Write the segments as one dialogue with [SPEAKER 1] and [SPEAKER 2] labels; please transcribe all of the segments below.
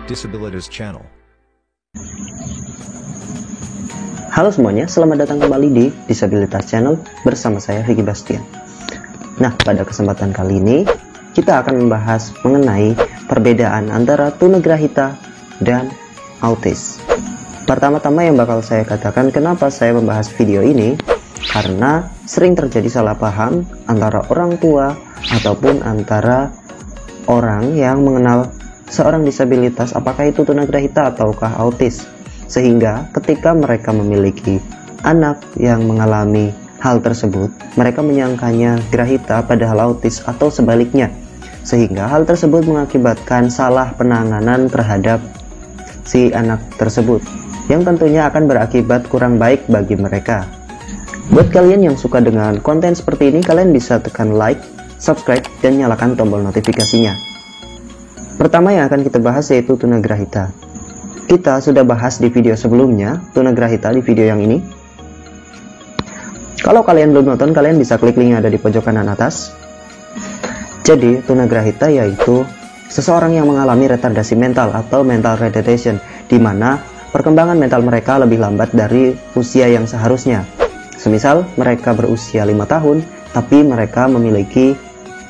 [SPEAKER 1] Disabilitas Channel.
[SPEAKER 2] Halo semuanya, selamat datang kembali di Disabilitas Channel bersama saya Vicky Bastian. Nah, pada kesempatan kali ini kita akan membahas mengenai perbedaan antara tunagrahita dan autis. Pertama-tama yang bakal saya katakan kenapa saya membahas video ini, karena sering terjadi salah paham antara orang tua ataupun antara orang yang mengenal seorang disabilitas, apakah itu tunagrahita ataukah autis, sehingga ketika mereka memiliki anak yang mengalami hal tersebut, mereka menyangkanya grahita padahal autis atau sebaliknya, sehingga hal tersebut mengakibatkan salah penanganan terhadap si anak tersebut, yang tentunya akan berakibat kurang baik bagi mereka. Buat kalian yang suka dengan konten seperti ini, kalian bisa tekan like, subscribe, dan nyalakan tombol notifikasinya. Pertama yang akan kita bahas yaitu tunagrahita. Kita sudah bahas di video sebelumnya tunagrahita di video yang ini. Kalau kalian belum nonton, kalian bisa klik link yang ada di pojok kanan atas. Jadi tunagrahita yaitu seseorang yang mengalami retardasi mental atau mental retardation, di mana perkembangan mental mereka lebih lambat dari usia yang seharusnya. Semisal mereka berusia 5 tahun, tapi mereka memiliki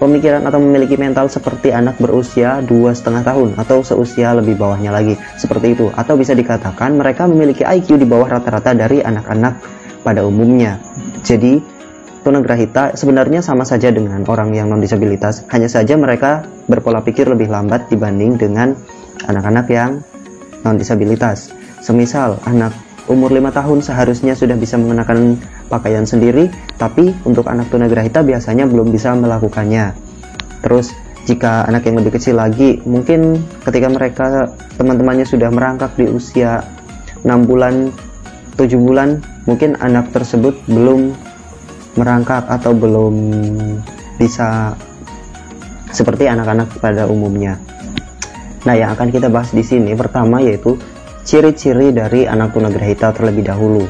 [SPEAKER 2] pemikiran atau memiliki mental seperti anak berusia 2,5 tahun atau seusia lebih bawahnya lagi, seperti itu. Atau bisa dikatakan mereka memiliki IQ di bawah rata-rata dari anak-anak pada umumnya. Jadi tunagrahita sebenarnya sama saja dengan orang yang non-disabilitas, hanya saja mereka berpola pikir lebih lambat dibanding dengan anak-anak yang non-disabilitas. Semisal anak umur 5 tahun seharusnya sudah bisa mengenakan pakaian sendiri, tapi untuk anak tunagrahita biasanya belum bisa melakukannya. Terus jika anak yang lebih kecil lagi, mungkin ketika mereka teman-temannya sudah merangkak di usia 6 bulan, 7 bulan, mungkin anak tersebut belum merangkak atau belum bisa seperti anak-anak pada umumnya. Nah, yang akan kita bahas di sini pertama yaitu ciri-ciri dari anak tunagrahita terlebih dahulu.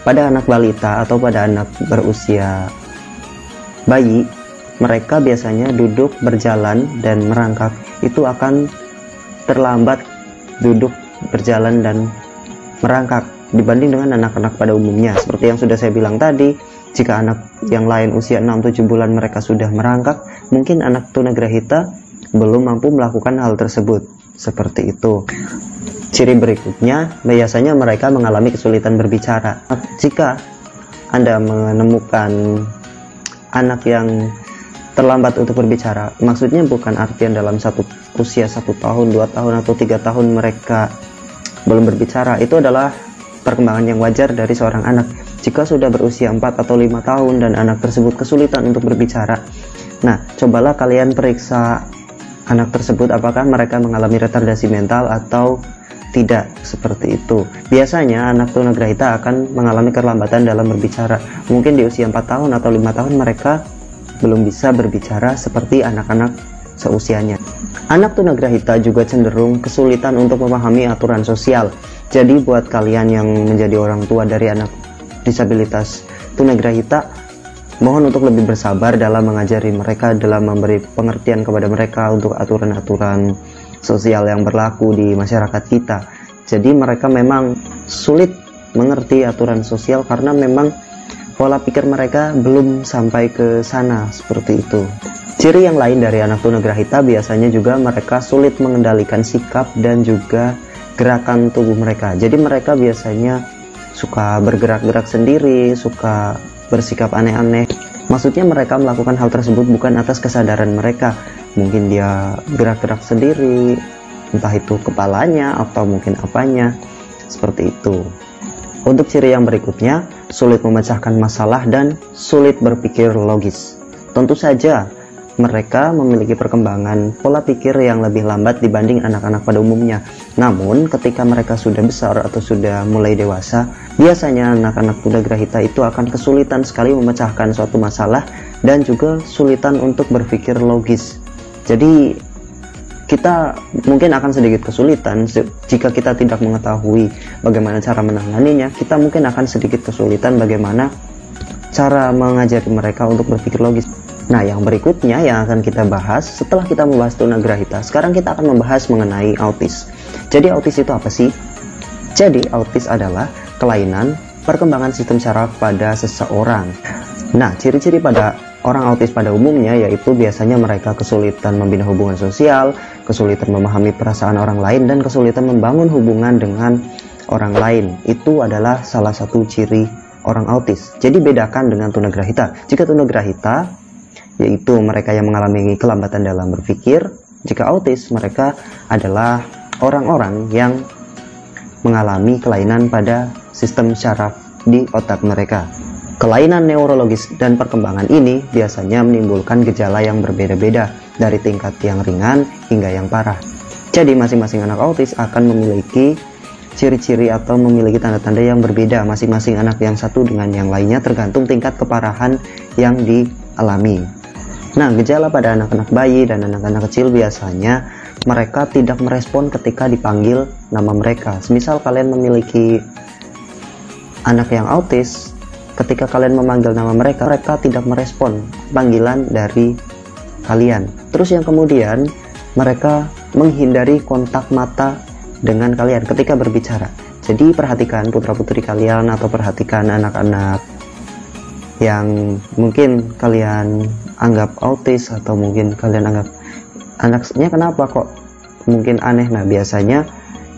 [SPEAKER 2] Pada anak balita atau pada anak berusia bayi, mereka biasanya duduk, berjalan, dan merangkak itu akan terlambat duduk, berjalan, dan merangkak dibanding dengan anak-anak pada umumnya. Seperti yang sudah saya bilang tadi, jika anak yang lain usia 6-7 bulan mereka sudah merangkak, mungkin anak tunagrahita belum mampu melakukan hal tersebut. Seperti itu. Ciri berikutnya, biasanya mereka mengalami kesulitan berbicara. Jika Anda menemukan anak yang terlambat untuk berbicara, maksudnya bukan artian dalam usia 1 tahun, 2 tahun, atau 3 tahun mereka belum berbicara. Itu adalah perkembangan yang wajar dari seorang anak. Jika sudah berusia 4 atau 5 tahun dan anak tersebut kesulitan untuk berbicara, nah, cobalah kalian periksa anak tersebut apakah mereka mengalami retardasi mental atau tidak, seperti itu. Biasanya anak tunagrahita akan mengalami kelambatan dalam berbicara. Mungkin di usia 4 tahun atau 5 tahun mereka belum bisa berbicara seperti anak-anak seusianya. Anak tunagrahita juga cenderung kesulitan untuk memahami aturan sosial. Jadi buat kalian yang menjadi orang tua dari anak disabilitas tunagrahita, mohon untuk lebih bersabar dalam mengajari mereka, dalam memberi pengertian kepada mereka untuk aturan-aturan sosial yang berlaku di masyarakat kita. Jadi mereka memang sulit mengerti aturan sosial karena memang pola pikir mereka belum sampai ke sana, seperti itu. Ciri yang lain dari anak tunagrahita biasanya juga mereka sulit mengendalikan sikap dan juga gerakan tubuh mereka. Jadi mereka biasanya suka bergerak-gerak sendiri, suka bersikap aneh-aneh. Maksudnya mereka melakukan hal tersebut bukan atas kesadaran mereka. Mungkin dia gerak-gerak sendiri, entah itu kepalanya atau mungkin apanya, seperti itu. Untuk ciri yang berikutnya, sulit memecahkan masalah dan sulit berpikir logis. Tentu saja mereka memiliki perkembangan pola pikir yang lebih lambat dibanding anak-anak pada umumnya. Namun ketika mereka sudah besar atau sudah mulai dewasa, biasanya anak-anak tunagrahita itu akan kesulitan sekali memecahkan suatu masalah dan juga sulitan untuk berpikir logis. Jadi kita mungkin akan sedikit kesulitan jika kita tidak mengetahui bagaimana cara menanganinya. Kita mungkin akan sedikit kesulitan bagaimana cara mengajari mereka untuk berpikir logis. Nah, yang berikutnya yang akan kita bahas setelah kita membahas tunagrahita, sekarang kita akan membahas mengenai autis. Jadi autis itu apa sih? Jadi autis adalah kelainan perkembangan sistem saraf pada seseorang. Nah, ciri-ciri pada orang autis pada umumnya yaitu biasanya mereka kesulitan membina hubungan sosial, kesulitan memahami perasaan orang lain, dan kesulitan membangun hubungan dengan orang lain. Itu adalah salah satu ciri orang autis. Jadi bedakan dengan tunagrahita. Jika tunagrahita yaitu mereka yang mengalami kelambatan dalam berpikir, jika autis mereka adalah orang-orang yang mengalami kelainan pada sistem saraf di otak mereka. Kelainan neurologis dan perkembangan ini biasanya menimbulkan gejala yang berbeda-beda dari tingkat yang ringan hingga yang parah. Jadi masing-masing anak autis akan memiliki ciri-ciri atau memiliki tanda-tanda yang berbeda. Masing-masing anak yang satu dengan yang lainnya tergantung tingkat keparahan yang dialami. Nah, gejala pada anak-anak bayi dan anak-anak kecil biasanya mereka tidak merespon ketika dipanggil nama mereka. Semisal kalian memiliki anak yang autis, ketika kalian memanggil nama mereka, mereka tidak merespon panggilan dari kalian. Terus yang kemudian, mereka menghindari kontak mata dengan kalian ketika berbicara. Jadi perhatikan putra-putri kalian atau perhatikan anak-anak yang mungkin kalian anggap autis atau mungkin kalian anggap anaknya kenapa kok mungkin aneh. Nah, biasanya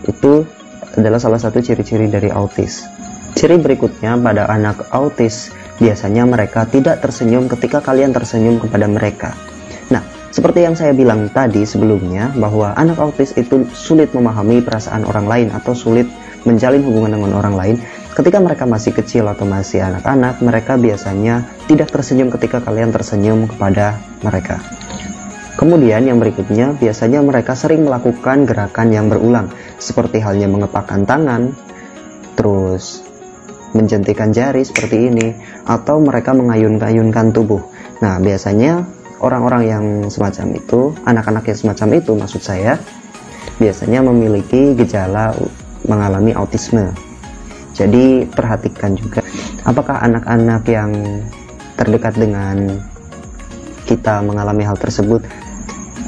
[SPEAKER 2] itu adalah salah satu ciri-ciri dari autis. Ciri berikutnya pada anak autis, biasanya mereka tidak tersenyum ketika kalian tersenyum kepada mereka. Nah, seperti yang saya bilang tadi sebelumnya, bahwa anak autis itu sulit memahami perasaan orang lain atau sulit menjalin hubungan dengan orang lain. Ketika mereka masih kecil atau masih anak-anak, mereka biasanya tidak tersenyum ketika kalian tersenyum kepada mereka. Kemudian yang berikutnya, biasanya mereka sering melakukan gerakan yang berulang, seperti halnya mengepakkan tangan, terus menjentikan jari seperti ini, atau mereka mengayun-ayunkan tubuh. Nah, biasanya orang-orang yang semacam itu, anak-anak yang semacam itu maksud saya, biasanya memiliki gejala mengalami autisme. Jadi perhatikan juga apakah anak-anak yang terdekat dengan kita mengalami hal tersebut.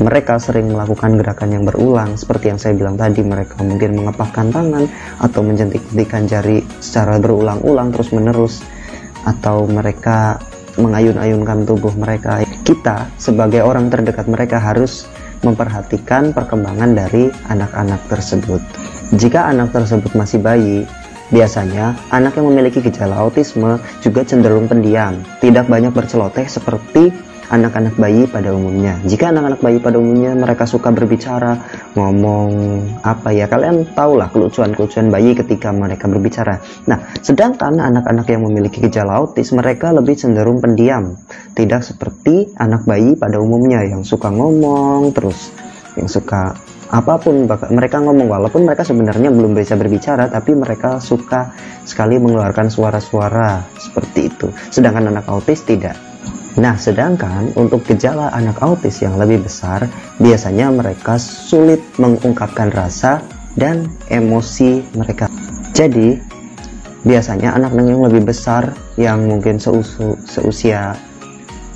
[SPEAKER 2] Mereka sering melakukan gerakan yang berulang seperti yang saya bilang tadi, mereka mungkin mengepakkan tangan atau menjentik-jentikan jari secara berulang-ulang terus menerus, atau mereka mengayun-ayunkan tubuh mereka. Kita sebagai orang terdekat mereka harus memperhatikan perkembangan dari anak-anak tersebut. Jika anak tersebut masih bayi, biasanya anak yang memiliki gejala autisme juga cenderung pendiam, tidak banyak berceloteh seperti anak-anak bayi pada umumnya. Jika anak-anak bayi pada umumnya mereka suka berbicara, ngomong apa ya, kalian tahulah kelucuan-kelucuan bayi ketika mereka berbicara. Nah, sedangkan anak-anak yang memiliki gejala autis mereka lebih cenderung pendiam, tidak seperti anak bayi pada umumnya yang suka ngomong terus, yang suka apapun mereka ngomong, walaupun mereka sebenarnya belum bisa berbicara, tapi mereka suka sekali mengeluarkan suara-suara seperti itu. Sedangkan anak autis tidak. Nah, sedangkan untuk gejala anak autis yang lebih besar, biasanya mereka sulit mengungkapkan rasa dan emosi mereka. Jadi, biasanya anak-anak yang lebih besar yang mungkin seusia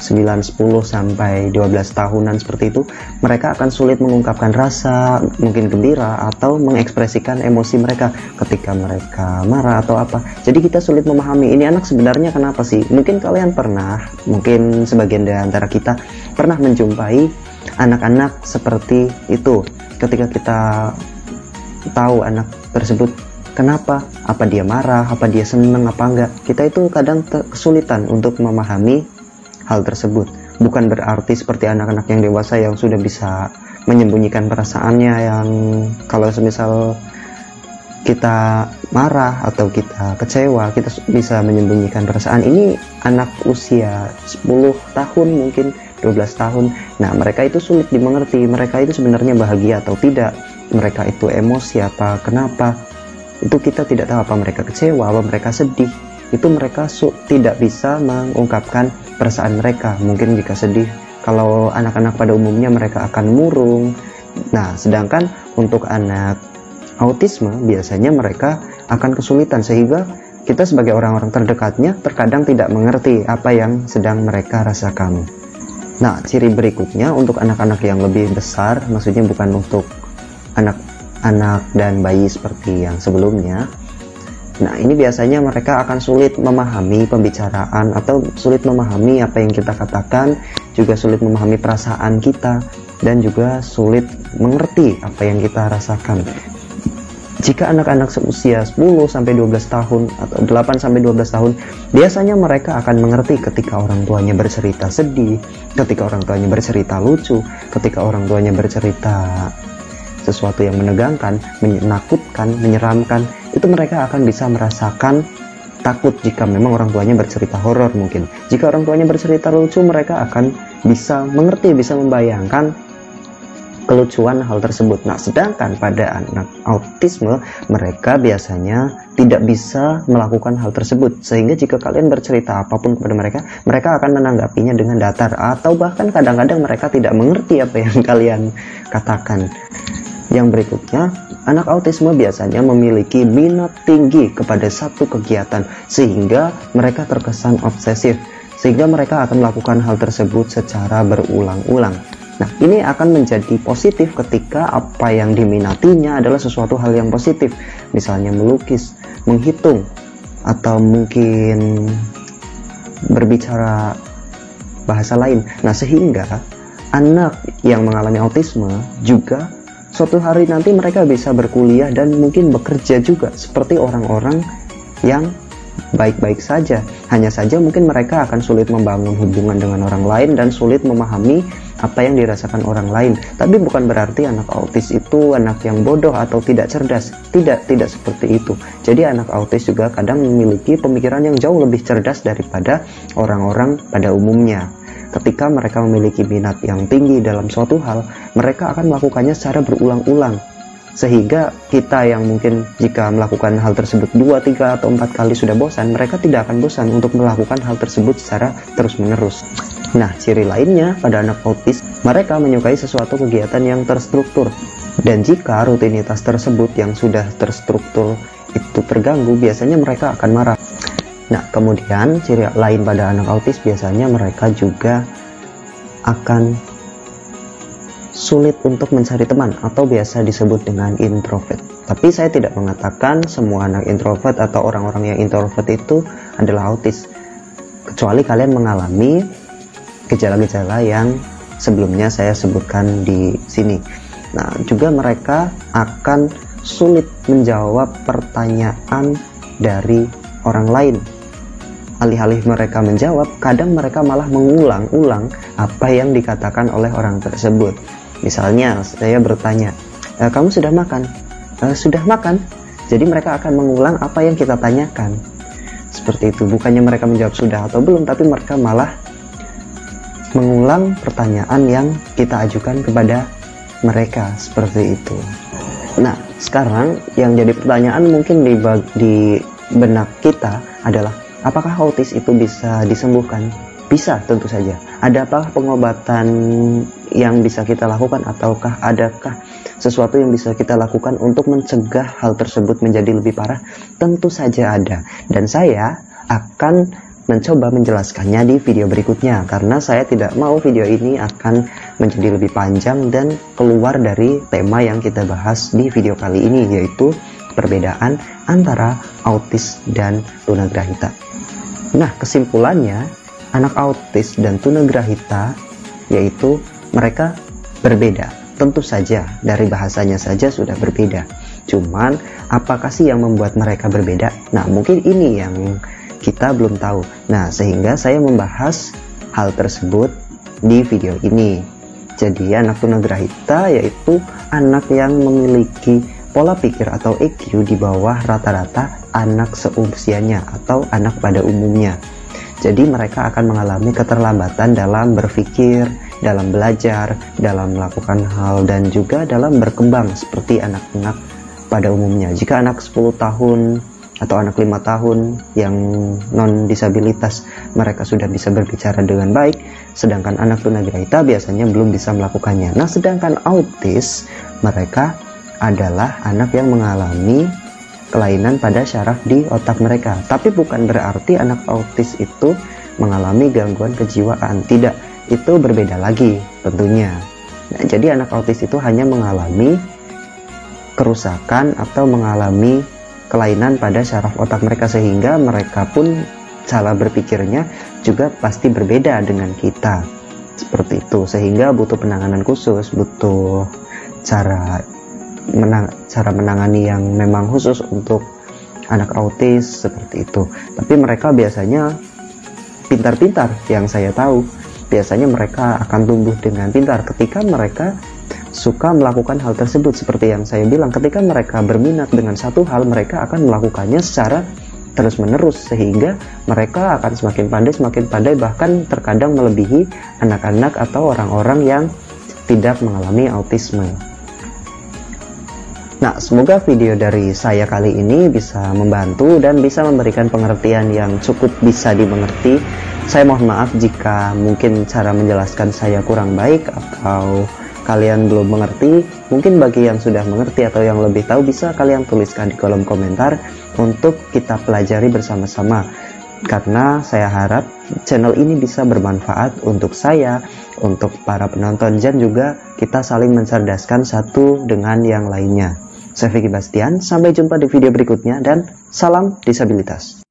[SPEAKER 2] 9, 10 sampai 12 tahunan seperti itu, mereka akan sulit mengungkapkan rasa, mungkin gembira atau mengekspresikan emosi mereka ketika mereka marah atau apa. Jadi kita sulit memahami ini anak sebenarnya kenapa sih. Mungkin kalian pernah, mungkin sebagian dari antara kita pernah menjumpai anak-anak seperti itu. Ketika kita tahu anak tersebut kenapa, apa dia marah, apa dia senang, apa enggak, kita itu kadang kesulitan untuk memahami hal tersebut. Bukan berarti seperti anak-anak yang dewasa yang sudah bisa menyembunyikan perasaannya, yang kalau semisal kita marah atau kita kecewa kita bisa menyembunyikan perasaan. Ini anak usia 10 tahun mungkin 12 tahun. Nah, mereka itu sulit dimengerti, mereka itu sebenarnya bahagia atau tidak, mereka itu emosi apa, kenapa, itu kita tidak tahu. Apa mereka kecewa, apa mereka sedih, itu mereka tidak bisa mengungkapkan perasaan mereka. Mungkin jika sedih, kalau anak-anak pada umumnya mereka akan murung. Nah, sedangkan untuk anak autisme biasanya mereka akan kesulitan, sehingga kita sebagai orang-orang terdekatnya terkadang tidak mengerti apa yang sedang mereka rasakan. Nah, ciri berikutnya untuk anak-anak yang lebih besar, maksudnya bukan untuk anak-anak dan bayi seperti yang sebelumnya. Nah, ini biasanya mereka akan sulit memahami pembicaraan atau sulit memahami apa yang kita katakan, juga sulit memahami perasaan kita, dan juga sulit mengerti apa yang kita rasakan. Jika anak-anak seusia 10-12 tahun atau 8-12 tahun, biasanya mereka akan mengerti ketika orang tuanya bercerita sedih, ketika orang tuanya bercerita lucu, ketika orang tuanya bercerita sesuatu yang menegangkan, menakutkan, menyeramkan. Itu mereka akan bisa merasakan takut jika memang orang tuanya bercerita horor mungkin. Jika orang tuanya bercerita lucu, mereka akan bisa mengerti, bisa membayangkan kelucuan hal tersebut. Nah, sedangkan pada anak autisme, mereka biasanya tidak bisa melakukan hal tersebut, sehingga jika kalian bercerita apapun kepada mereka, mereka akan menanggapinya dengan datar, atau bahkan kadang-kadang mereka tidak mengerti apa yang kalian katakan. Yang berikutnya, anak autisme biasanya memiliki minat tinggi kepada satu kegiatan, sehingga mereka terkesan obsesif, sehingga mereka akan melakukan hal tersebut secara berulang-ulang. Nah, ini akan menjadi positif ketika apa yang diminatinya adalah sesuatu hal yang positif, misalnya melukis, menghitung, atau mungkin berbicara bahasa lain. Nah, sehingga anak yang mengalami autisme juga suatu hari nanti mereka bisa berkuliah dan mungkin bekerja juga seperti orang-orang yang baik-baik saja. Hanya saja mungkin mereka akan sulit membangun hubungan dengan orang lain dan sulit memahami apa yang dirasakan orang lain. Tapi bukan berarti anak autis itu anak yang bodoh atau tidak cerdas. Tidak seperti itu. Jadi anak autis juga kadang memiliki pemikiran yang jauh lebih cerdas daripada orang-orang pada umumnya. Ketika mereka memiliki minat yang tinggi dalam suatu hal, mereka akan melakukannya secara berulang-ulang. Sehingga kita yang mungkin jika melakukan hal tersebut 2, 3, atau 4 kali sudah bosan, mereka tidak akan bosan untuk melakukan hal tersebut secara terus-menerus. Nah, ciri lainnya pada anak autis, mereka menyukai sesuatu kegiatan yang terstruktur. Dan jika rutinitas tersebut yang sudah terstruktur itu terganggu, biasanya mereka akan marah. Nah, kemudian ciri lain pada anak autis biasanya mereka juga akan sulit untuk mencari teman atau biasa disebut dengan introvert. Tapi saya tidak mengatakan semua anak introvert atau orang-orang yang introvert itu adalah autis, kecuali kalian mengalami gejala-gejala yang sebelumnya saya sebutkan di sini. Nah, juga mereka akan sulit menjawab pertanyaan dari orang lain. Alih-alih mereka menjawab, kadang mereka malah mengulang-ulang apa yang dikatakan oleh orang tersebut. Misalnya, saya bertanya, kamu sudah makan? Sudah makan? Jadi mereka akan mengulang apa yang kita tanyakan. Seperti itu, bukannya mereka menjawab sudah atau belum, tapi mereka malah mengulang pertanyaan yang kita ajukan kepada mereka. Seperti itu. Nah, sekarang yang jadi pertanyaan mungkin di benak kita adalah, apakah autis itu bisa disembuhkan? Bisa, tentu saja. Adakah pengobatan yang bisa kita lakukan, ataukah adakah sesuatu yang bisa kita lakukan untuk mencegah hal tersebut menjadi lebih parah? Tentu saja ada. Dan saya akan mencoba menjelaskannya di video berikutnya, karena saya tidak mau video ini akan menjadi lebih panjang dan keluar dari tema yang kita bahas di video kali ini, yaitu perbedaan antara autis dan tunagrahita. Nah, kesimpulannya, anak autis dan tunagrahita yaitu mereka berbeda. Tentu saja dari bahasanya saja sudah berbeda. Cuman apakah sih yang membuat mereka berbeda? Nah, mungkin ini yang kita belum tahu. Nah, sehingga saya membahas hal tersebut di video ini. Jadi anak tunagrahita yaitu anak yang memiliki pola pikir atau EQ di bawah rata-rata anak seusianya atau anak pada umumnya. Jadi mereka akan mengalami keterlambatan dalam berpikir, dalam belajar, dalam melakukan hal, dan juga dalam berkembang seperti anak-anak pada umumnya. Jika anak 10 tahun atau anak 5 tahun yang non-disabilitas, mereka sudah bisa berbicara dengan baik, sedangkan anak tunagrahita biasanya belum bisa melakukannya. Nah, sedangkan autis, mereka adalah anak yang mengalami kelainan pada syaraf di otak mereka. Tapi bukan berarti anak autis itu mengalami gangguan kejiwaan. Tidak. itu berbeda lagi tentunya. Nah, jadi anak autis itu hanya mengalami kerusakan atau mengalami kelainan pada saraf otak mereka, sehingga mereka pun cara berpikirnya juga pasti berbeda dengan kita, seperti itu. Sehingga butuh penanganan khusus, butuh cara menangani yang memang khusus untuk anak autis, seperti itu. Tapi mereka biasanya pintar-pintar, yang saya tahu biasanya mereka akan tumbuh dengan pintar ketika mereka suka melakukan hal tersebut. Seperti yang saya bilang, ketika mereka berminat dengan satu hal, mereka akan melakukannya secara terus-menerus, sehingga mereka akan semakin pandai, bahkan terkadang melebihi anak-anak atau orang-orang yang tidak mengalami autisme. Nah, semoga video dari saya kali ini bisa membantu dan bisa memberikan pengertian yang cukup bisa dimengerti. Saya mohon maaf jika mungkin cara menjelaskan saya kurang baik atau kalian belum mengerti. Mungkin bagi yang sudah mengerti atau yang lebih tahu, bisa kalian tuliskan di kolom komentar untuk kita pelajari bersama-sama. Karena saya harap channel ini bisa bermanfaat untuk saya, untuk para penonton, dan juga kita saling mencerdaskan satu dengan yang lainnya. Saya Vicky Bastian, sampai jumpa di video berikutnya dan salam disabilitas.